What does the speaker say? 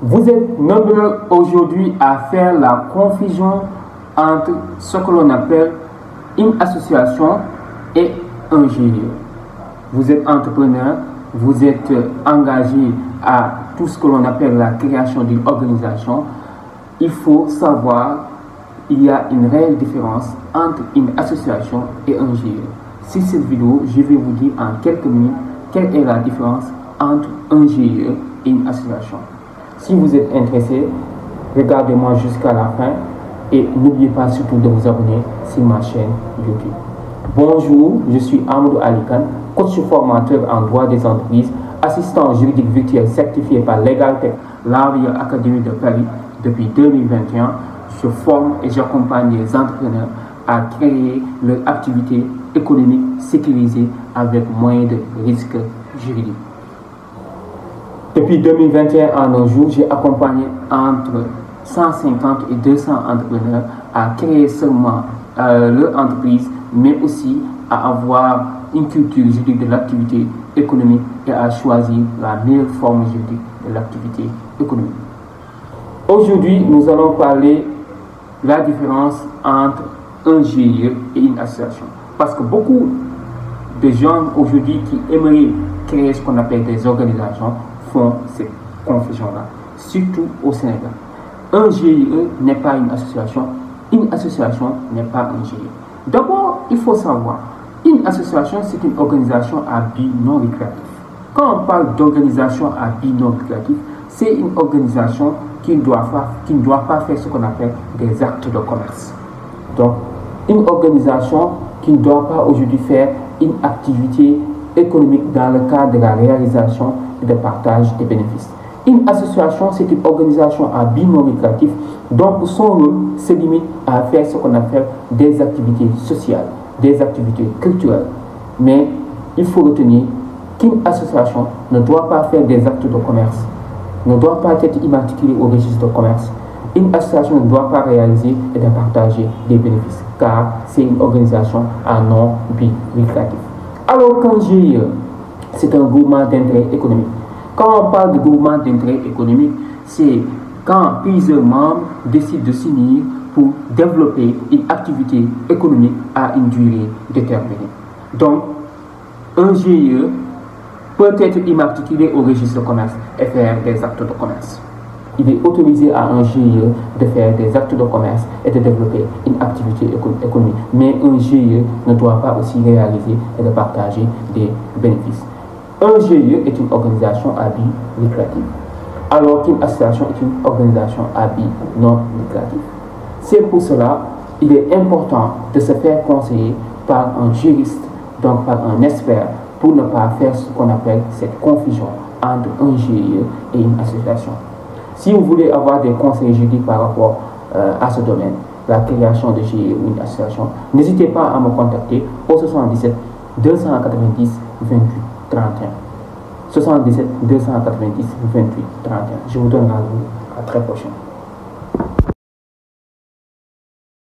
Vous êtes nombreux aujourd'hui à faire la confusion entre ce que l'on appelle une association et un GIE. Vous êtes entrepreneur, vous êtes engagé à tout ce que l'on appelle la création d'une organisation. Il faut savoir qu'il y a une réelle différence entre une association et un GIE. Sur cette vidéo, je vais vous dire en quelques minutes quelle est la différence entre un GIE et une association. Si vous êtes intéressé, regardez-moi jusqu'à la fin et n'oubliez pas surtout de vous abonner sur ma chaîne YouTube. Bonjour, je suis Amadou Ali Kane, coach formateur en droit des entreprises, assistant juridique virtuel certifié par LegalTech, l'Arrière Académie de Paris depuis 2021. Je forme et j'accompagne les entrepreneurs à créer leur activité économique sécurisée avec moins de risques juridiques. Depuis 2021 à nos jours, j'ai accompagné entre 150 et 200 entrepreneurs à créer seulement leur entreprise, mais aussi à avoir une culture juridique de l'activité économique et à choisir la meilleure forme juridique de l'activité économique. Aujourd'hui, nous allons parler de la différence entre un GIE et une association. Parce que beaucoup de gens aujourd'hui qui aimeraient créer ce qu'on appelle des organisations font cette confusion-là, surtout au Sénégal. Un GIE n'est pas une association n'est pas un GIE. D'abord, il faut savoir, une association, c'est une organisation à but non lucratif. Quand on parle d'organisation à but non lucratif, c'est une organisation qui ne doit pas faire ce qu'on appelle des actes de commerce. Donc, une organisation qui ne doit pas aujourd'hui faire une activité économique dans le cadre de la réalisation et de partage des bénéfices. Une association, c'est une organisation à but non lucratif, donc son rôle se limite à faire ce qu'on appelle des activités sociales, des activités culturelles. Mais il faut retenir qu'une association ne doit pas faire des actes de commerce, ne doit pas être immatriculée au registre de commerce. Une association ne doit pas réaliser et de partager des bénéfices, car c'est une organisation à non but lucratif. Alors qu'un GIE, c'est un groupement d'intérêt économique. Quand on parle de groupement d'intérêt économique, c'est quand plusieurs membres décident de s'unir pour développer une activité économique à une durée déterminée. Donc, un GIE peut être immatriculé au registre de commerce et faire des actes de commerce. Il est autorisé à un GIE de faire des actes de commerce et de développer une activité économique. Mais un GIE ne doit pas aussi réaliser et de partager des bénéfices. Un GIE est une organisation à but lucratif, alors qu'une association est une organisation à but non lucratif. C'est pour cela qu'il est important de se faire conseiller par un juriste, donc par un expert, pour ne pas faire ce qu'on appelle cette confusion entre un GIE et une association. Si vous voulez avoir des conseils juridiques par rapport à ce domaine, la création de GIE ou une association, n'hésitez pas à me contacter au 77 290 28 31. 77 290 28 31. Je vous donne rendez-vous à très prochain.